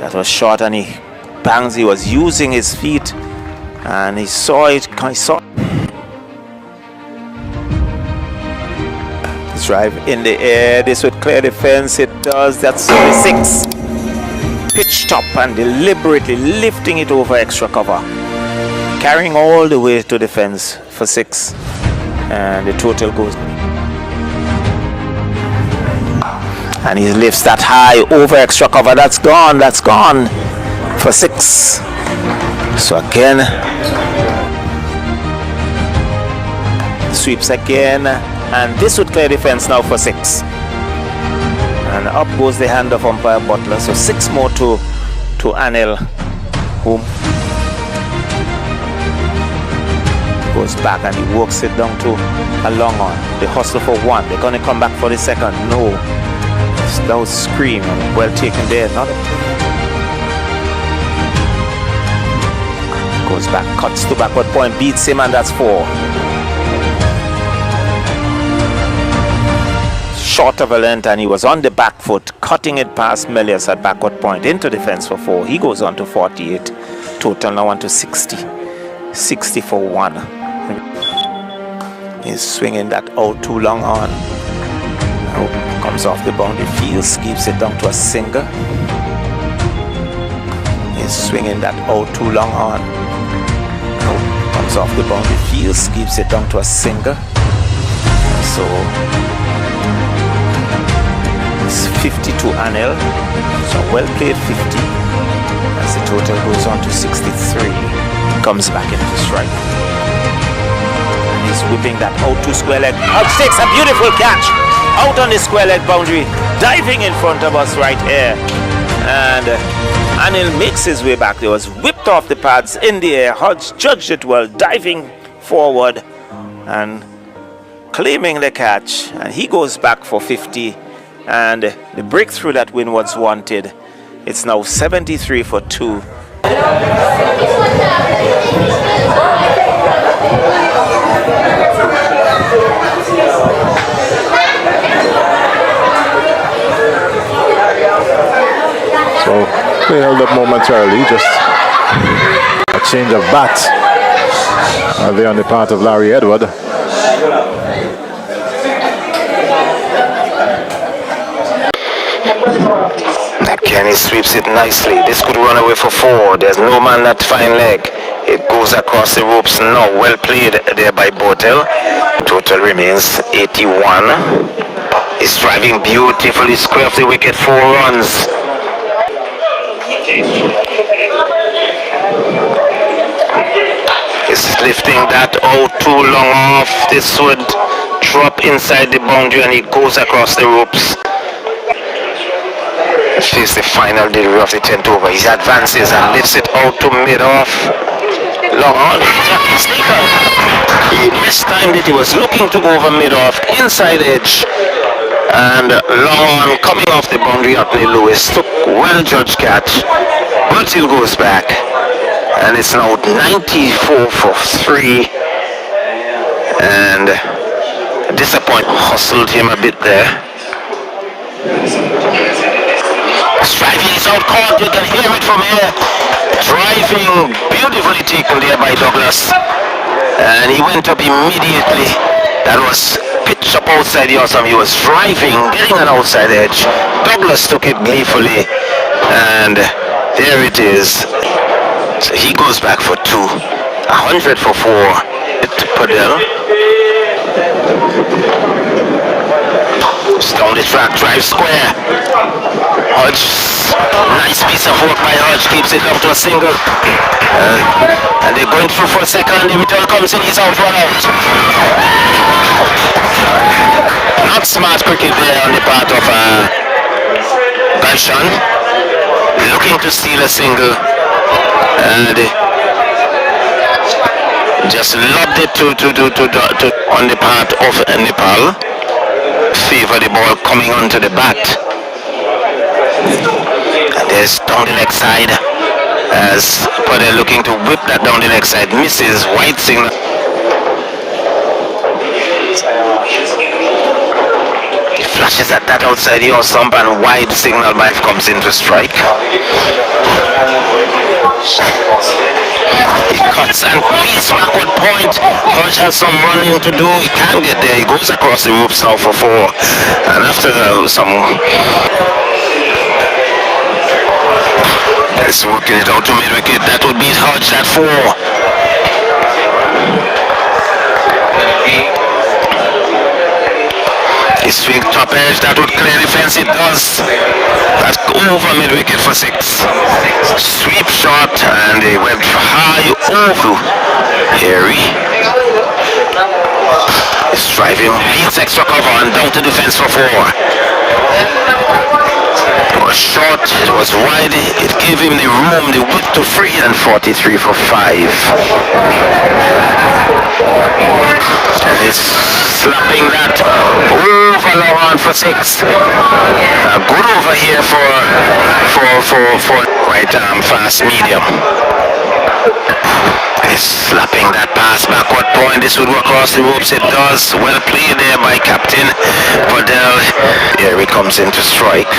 That was short, and he was using his feet, and he saw it. Drive in the air. This would clear the fence. It does. That's 6. Pitch top and deliberately lifting it over extra cover, carrying all the way to the fence for 6, and the total goes. And he lifts that high over extra cover. That's gone for 6. So again, sweeps again, and this would clear the fence now for 6. And up goes the hand of umpire Butler. So 6 more to Anil, whom goes back, and he works it down to a long on. They hustle for 1. They're going to come back for the second. No. That was scream, and well taken there. Goes back, cuts to backward point, beats him, and that's 4. Short of a length, and he was on the back foot, cutting it past Melius at backward point into defense for 4. He goes on to 48. Total now on to 60. 60 for 1. He's swinging that out too long on. Comes off the boundary, Fields keeps it down to a single. He's swinging that out too long on. Comes off the boundary, Fields keeps it down to a single. So it's 50 to Anil. So well played 50. As the total goes on to 63. Comes back into strike. And he's whipping that out to square leg. Out takes a beautiful catch. Out on the square leg boundary, diving in front of us right here, and Anil makes his way back. He was whipped off the pads in the air. Hodge judged it well, diving forward and claiming the catch, and he goes back for 50, and the breakthrough that Win was wanted. It's now 73 for 2. So they held up momentarily, just a change of bat there on the part of Larry Edward. Kenny sweeps it nicely. This could run away for 4. There's no man that fine leg. It goes across the ropes now. Well played there by Botel. Total remains 81. He's driving beautifully square of the wicket, 4 runs. He's lifting that out too long off. This would drop inside the boundary, and he goes across the ropes. This is the final delivery of the 10th over. He advances and lifts it out to mid-off. Long on, sneaker. He mistimed it. He was looking to go over mid-off, inside edge. And long on, coming off the boundary up near Lewis. Took well judged catch. But still goes back. And it's now 94 for 3. And disappoint hustled him a bit there. Driving is out caught, you can hear it from here. Driving beautifully taken there by Douglas. And he went up immediately. That was pitched up outside the awesome. He was driving, getting an outside edge. Douglas took it gleefully. And there it is. So he goes back for 2. 100 for 4. To Padel. Down the track, drive square. Hodge, nice piece of work by Hodge, keeps it up to a single. And they're going through for a second. The return comes in, he's out for out. Not smart cricket there on the part of Ganshan. Looking to steal a single. And just lobbed it to on the part of Nepal. Favor the ball coming onto the bat. And there's down the leg side as Padel looking to whip that down the leg side. Misses. White signal. flashes at that outside your stump and wide signal by comes into strike. He cuts and beats backward point. Hodge has some running to do. He can't get there. He goes across the ropes now for 4. And after some... He's working it out to mid-wicket. That would beat Hodge at 4. He swings top edge, that would clear the fence, it does. That's over mid-wicket for 6. Sweep shot, and they went high over Harry. He's driving, beats extra cover and down to defense for 4. It was short, it was wide, it gave him the room, the width to free, and 43 for 5. And he's slapping that over Laurent for 6. Good over here for right arm fast medium. He's slapping that pass backward point. This would work across the ropes. It does. Well played there by Captain Waddell. Here he comes in to strike.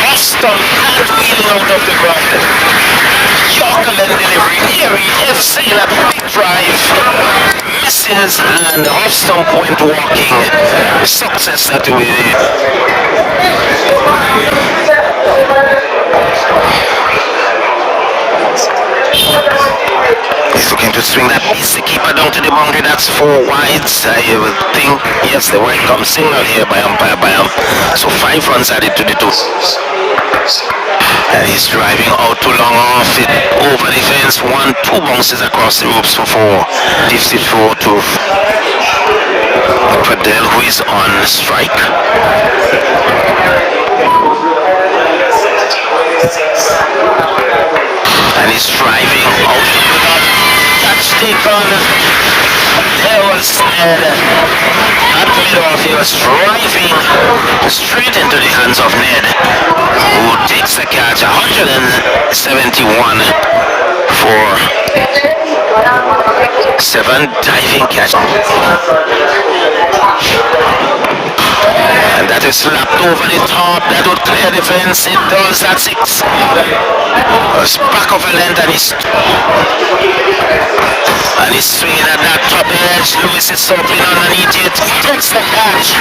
Boston hand wheeling out of the ground. Yorker then delivery. Here he is saying a big drive. Misses and off stump point walking. Success that way. He's looking to swing that piece. The keeper down to the boundary. That's 4 wides. I would think, yes, the wide come signal here by umpire Bayam. So 5 runs added to the 2. And he's driving out too long off it. Over the fence. 1-2 bounces across the ropes for 4. Gives it 4 to Waddell, who is on strike. And he's driving out without touch taken. There was Ned. At mid-off, he was driving straight into the hands of Ned, who takes the catch. 171 for 7 diving catch. And that is slapped over the top. That would clear the fence. It does. That's 6. Back of a length, and he's swinging at that top edge. Lewis is circling underneath it. Takes the catch.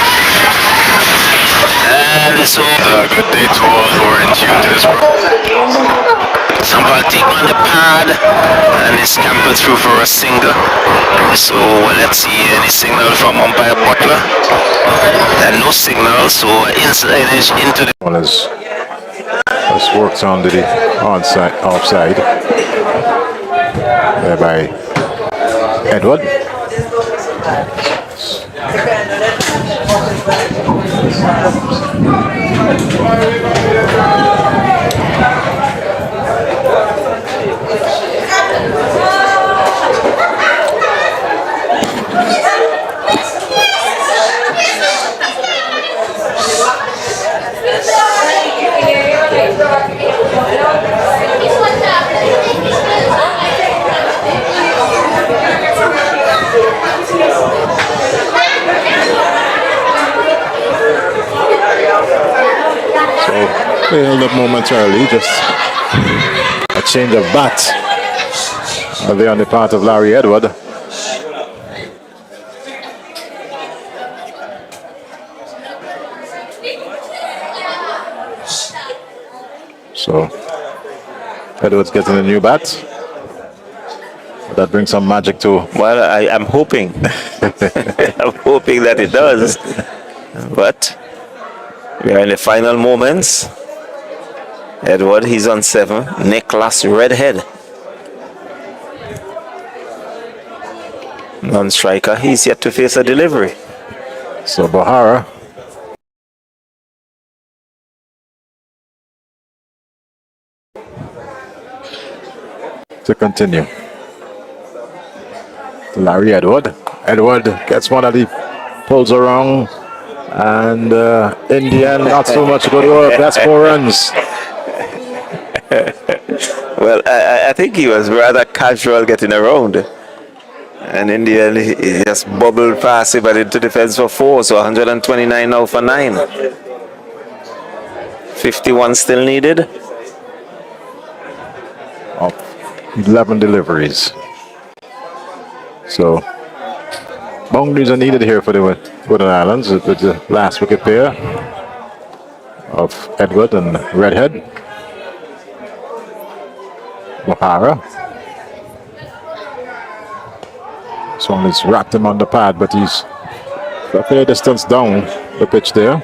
And so good day to all who are in tune to this program. Somebody take on the pad, and he's camping through for a single. So let's see any signal from umpire Butler. And no signal, so inside edge into the One has worked on the onside, offside there by Edward. They held up momentarily, just a change of bat there on the part of Larry Edward. So Edward's getting a new bat. That brings some magic too. Well, I'm hoping. I'm hoping that it does. But we are in the final moments. Edward, he's on 7. Nicholas Redhead. Non-striker, he's yet to face a delivery. So Bahara to continue. Larry Edward. Edward gets one of the pulls around, and Indian not so much good work. That's 4 runs. Well, I think he was rather casual getting around. And in the end, he just bubbled past it, but into defense for 4. So 129 now for 9. 51 still needed. Of 11 deliveries. So boundaries are needed here for the Wooden Islands with the last wicket pair of Edward and Redhead. O'Hara. This one is wrapped him on the pad, but he's a fair distance down the pitch there.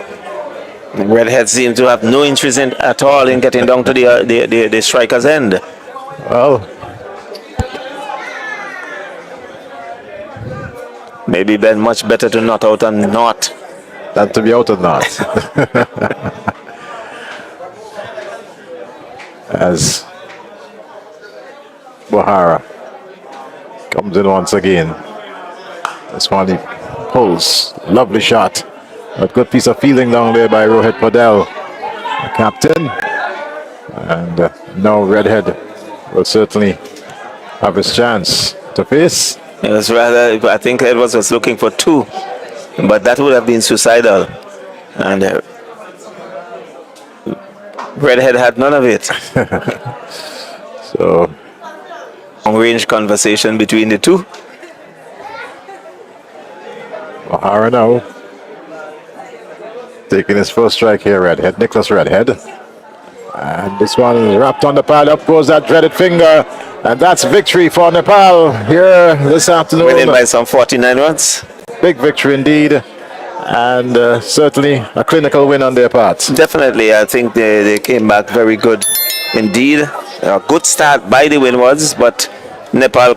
And Redhead seemed to have no interest at all in getting down to the striker's end. Well, maybe been much better to not out and not than to be out and not. As O'Hara comes in once again. This one he pulls. Lovely shot. A good piece of fielding down there by Rohit Padel, the captain. And now Redhead will certainly have his chance to face. It was rather, I think Edwards was looking for 2, but that would have been suicidal. And Redhead had none of it. So, long-range conversation between the two. O'Hara now taking his first strike here, Redhead, Nicholas Redhead. And this one is wrapped on the pad. Up goes that dreaded finger. And that's victory for Nepal here this afternoon. Winning by some 49 runs. Big victory indeed. And certainly a clinical win on their part. Definitely, I think they came back very good indeed. A good start by the Windwards, but Nepal